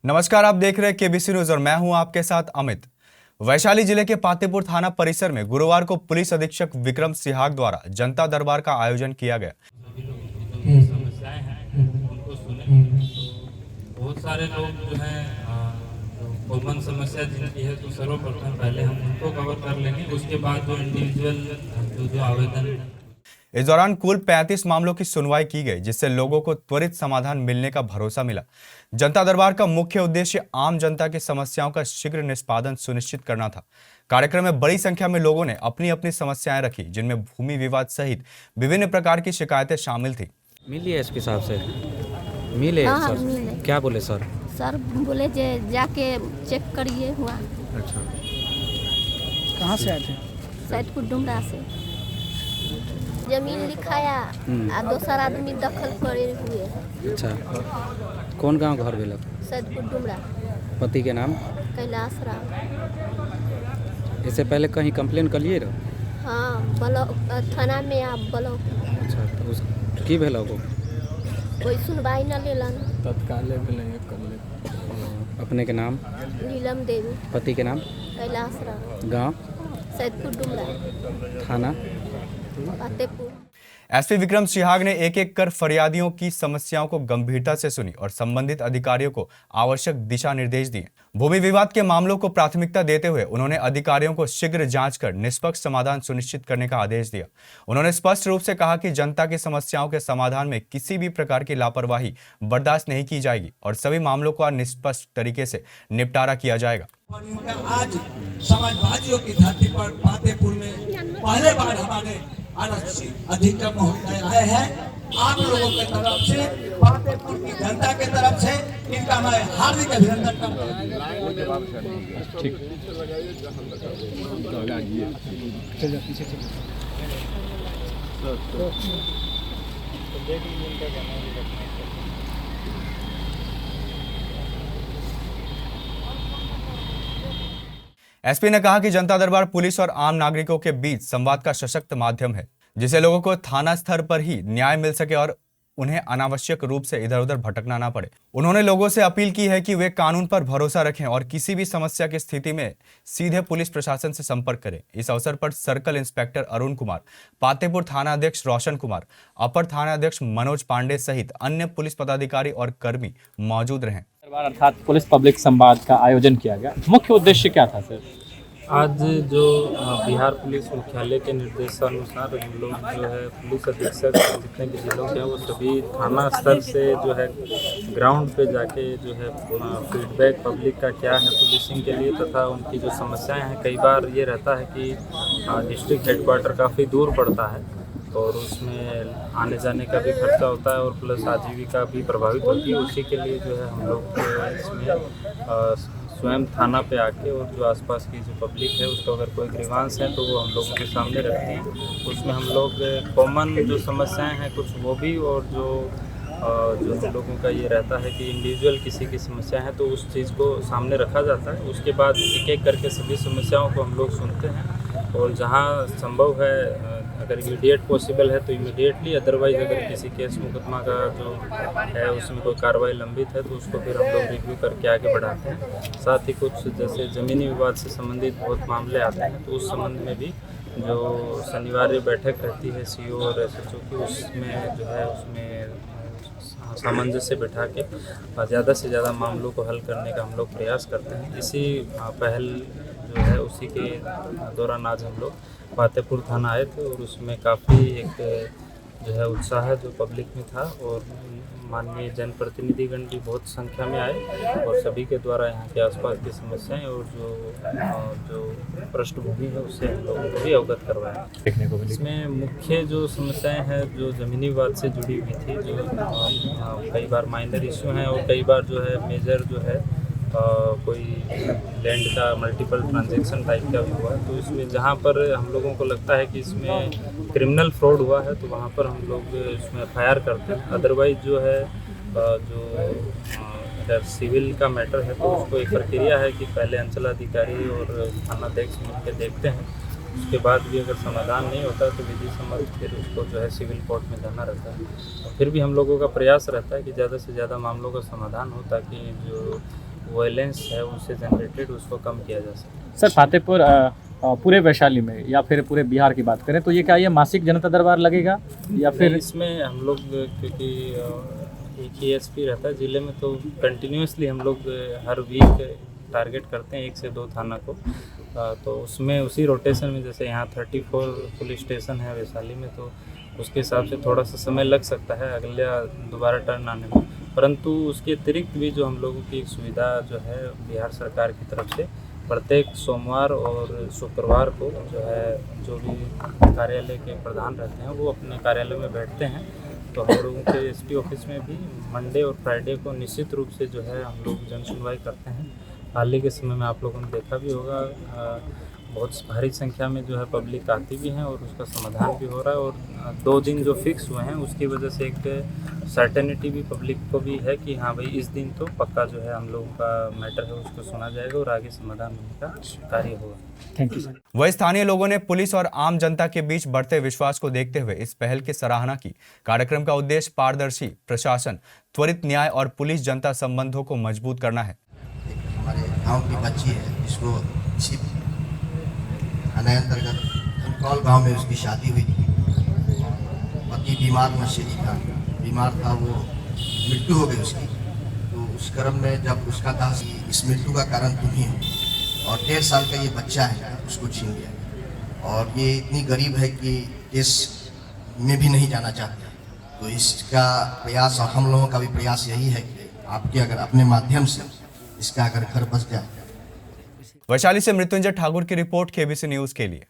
नमस्कार, आप देख रहे हैं केबीसी न्यूज और मैं हूं आपके साथ अमित। वैशाली जिले के पातेपुर थाना परिसर में गुरुवार को पुलिस अधीक्षक विक्रम सिहाग द्वारा जनता दरबार का आयोजन किया गया। सभी लोगों की जो समस्याएं हैं उनको सुने तो बहुत सारे लोग जो है जो कॉमन समस्या जिनकी है तो सर्वप्रथम पहले हम उनको कवर कर लेंगे, उसके बाद जो इंडिविजुअल जो आवेदन। इस दौरान कुल 35 मामलों की सुनवाई की गई, जिससे लोगों को त्वरित समाधान मिलने का भरोसा मिला। जनता दरबार का मुख्य उद्देश्य आम जनता की समस्याओं का शीघ्र निष्पादन सुनिश्चित करना था। कार्यक्रम में बड़ी संख्या में लोगों ने अपनी अपनी समस्याएं रखी, जिनमें भूमि विवाद सहित विभिन्न प्रकार की शिकायतें शामिल थी। मिलिए एसपी साहब से मिले हाँ, सर मिले। क्या बोले सर? सर बोले जे जाके चेक करिए हुआ। अच्छा, कहाँ से आए थे? सैदपुर डुमरा से जमीन लिखाया आ दोसर आदमी दखल करे हुए। अच्छा, कौन गांव घर भेलक? सैदपुर डुमरा। पति के नाम? कैलाश राम। इससे पहले कहीं कंप्लेन करिए रहो? हाँ, ब्लॉक थाना में आप ब्लॉक। अच्छा, तो उस की भेलक हो? कोई सुनवाई न लेलन। तत्काल कर ले। अपने के नाम? नीलम देवी। पति के नाम? कैलाश राम। गांव? सैदपुर डुमरा। थाना? पातेपुर। एसपी विक्रम सिहाग ने एक एक कर फरियादियों की समस्याओं को गंभीरता से सुनी और संबंधित अधिकारियों को आवश्यक दिशा निर्देश दिए। भूमि विवाद के मामलों को प्राथमिकता देते हुए उन्होंने अधिकारियों को शीघ्र जांच कर निष्पक्ष समाधान सुनिश्चित करने का आदेश दिया। उन्होंने स्पष्ट रूप से कहा कि जनता की समस्याओं के समाधान में किसी भी प्रकार की लापरवाही बर्दाश्त नहीं की जाएगी और सभी मामलों का निष्पक्ष तरीके से निपटारा किया जाएगा। आज समाजवादियों की धरती पर पातेपुर में पहले बार हमारे आरक्षित अधीक्षक महोदय आए हैं। आप लोगों की तरफ से, पातेपुर की जनता की तरफ से इनका मैं हार्दिक अभिनंदन करता हूं। एसपी ने कहा कि जनता दरबार पुलिस और आम नागरिकों के बीच संवाद का सशक्त माध्यम है, जिससे लोगों को थाना स्तर पर ही न्याय मिल सके और उन्हें अनावश्यक रूप से इधर उधर भटकना ना पड़े। उन्होंने लोगों से अपील की है कि वे कानून पर भरोसा रखें और किसी भी समस्या की स्थिति में सीधे पुलिस प्रशासन से संपर्क करें। इस अवसर पर सर्कल इंस्पेक्टर अरुण कुमार, पातेपुर थाना अध्यक्ष रोशन कुमार, अपर थाना अध्यक्ष मनोज पांडे सहित अन्य पुलिस पदाधिकारी और कर्मी मौजूद रहे। अर्थात पुलिस पब्लिक संवाद का आयोजन किया गया। मुख्य उद्देश्य क्या था सर? आज जो बिहार पुलिस मुख्यालय के निर्देशानुसार हम लोग जो है पुलिस अधीक्षक जितने भी जिलों के हैं वो सभी थाना स्तर से जो है ग्राउंड पे जाके जो है फीडबैक पब्लिक का क्या है पुलिसिंग के लिए तथा उनकी जो समस्याएं हैं। कई बार ये रहता है कि डिस्ट्रिक्ट हेडक्वार्टर काफ़ी दूर पड़ता है और उसमें आने जाने का भी खर्चा होता है और प्लस आजीविका भी प्रभावित होती है। उसी के लिए जो है हम लोग इसमें स्वयं थाना पे आके और जो आसपास की जो पब्लिक है उसको अगर कोई ग्रीवांस है तो वो हम लोगों के सामने रखते हैं। उसमें हम लोग कॉमन जो समस्याएं हैं कुछ वो भी और जो हम लोगों का ये रहता है कि इंडिविजुअल किसी की समस्या है तो उस चीज़ को सामने रखा जाता है। उसके बाद एक एक करके सभी समस्याओं को हम लोग सुनते हैं और जहाँ संभव है अगर इमीडिएट पॉसिबल है तो इमीडिएटली, अदरवाइज अगर किसी केस मुकदमा का जो है उसमें कोई कार्रवाई लंबित है तो उसको फिर हम लोग रिव्यू करके आगे बढ़ाते हैं। साथ ही कुछ जैसे ज़मीनी विवाद से संबंधित बहुत मामले आते हैं तो उस संबंध में भी जो शनिवार बैठक रहती है सीओ और एसएचओ की, उसमें जो है उसमें सामंजस्य बैठा के ज़्यादा से ज़्यादा मामलों को हल करने का हम लोग प्रयास करते हैं। इसी पहल जो है उसी के दौरान आज हम लोग पातेपुर थाना आए थे और उसमें काफ़ी एक जो है उत्साह जो पब्लिक में था और माननीय जनप्रतिनिधिगण भी बहुत संख्या में आए और सभी के द्वारा यहाँ के आसपास की समस्याएं और जो पृष्ठभूमि है उससे हम लोगों को भी अवगत करवाया देखने को मिली। इसमें मुख्य जो समस्याएं हैं जो ज़मीनी विवाद से जुड़ी हुई थी, जो कई बार माइनर इशू हैं और कई बार जो है मेजर जो है कोई लैंड का मल्टीपल ट्रांजैक्शन टाइप का भी हुआ। तो इसमें जहाँ पर हम लोगों को लगता है कि इसमें क्रिमिनल फ्रॉड हुआ है तो वहाँ पर हम लोग इसमें एफआईआर करते हैं। अदरवाइज जो है जो अगर सिविल का मैटर है तो उसको एक प्रक्रिया है कि पहले अंचलाधिकारी और थानाध्यक्ष मिलकर देखते हैं, उसके बाद भी अगर समाधान नहीं होता तो विधि सम्मत फिर उसको जो है सिविल कोर्ट में जाना रहता है। और फिर भी हम लोगों का प्रयास रहता है कि ज़्यादा से ज़्यादा मामलों का समाधान हो ताकि जो वायलेंस है उससे जनरेटेड उसको कम किया जा सके। सर फातेपुर पूरे वैशाली में या फिर पूरे बिहार की बात करें तो ये क्या ये मासिक जनता दरबार लगेगा या फिर इसमें हम लोग क्योंकि एक ही एसपी रहता है ज़िले में, तो कंटिन्यूसली हम लोग हर वीक टारगेट करते हैं 1 से 2 थाना को। तो उसमें उसी रोटेशन में जैसे यहाँ 34 पुलिस स्टेशन है वैशाली में, तो उसके हिसाब से थोड़ा सा समय लग सकता है अगला दोबारा टर्न आने में। परंतु उसके अतिरिक्त भी जो हम लोगों की एक सुविधा जो है बिहार सरकार की तरफ से प्रत्येक सोमवार और शुक्रवार को जो है जो भी कार्यालय के प्रधान रहते हैं वो अपने कार्यालय में बैठते हैं। तो हम लोगों के एसपी ऑफिस में भी मंडे और फ्राइडे को निश्चित रूप से जो है हम लोग जन सुनवाई करते हैं। हाल ही के समय में आप लोगों ने देखा भी होगा बहुत भारी संख्या में जो है पब्लिक आती भी है और उसका समाधान भी हो रहा है। और 2 दिन जो फिक्स हुए हैं उसकी वजह से एक सर्टेनिटी भी पब्लिक को भी है कि हाँ भाई इस दिन तो पक्का जो है हम लोगों का मैटर है उसको सुना जाएगा और आगे समाधान होने का कार्य होगा। Thank you sir. वही स्थानीय लोगों ने पुलिस और आम जनता के बीच बढ़ते विश्वास को देखते हुए इस पहल की सराहना की। कार्यक्रम का उद्देश्य पारदर्शी प्रशासन, त्वरित न्याय और पुलिस जनता संबंधों को मजबूत करना है। हमारे गांव की बच्ची है जिसको इसी थाने अंतर्गत कौल गांव में उसकी शादी हुई थी। पति बीमार नशेड़ी था, बीमार था, वो मृत्यु हो गई उसकी। तो उस क्रम में जब उसका था इस मृत्यु का कारण तुम ही हो और 1.5 साल का ये बच्चा है उसको छीन लिया और ये इतनी गरीब है कि देश में भी नहीं जाना चाहते। तो इसका प्रयास और हम लोगों का भी प्रयास यही है कि आपके अगर अपने माध्यम से इसका अगर घर बस जाए। वैशाली से मृत्युंजय ठाकुर की रिपोर्ट KBC न्यूज के लिए।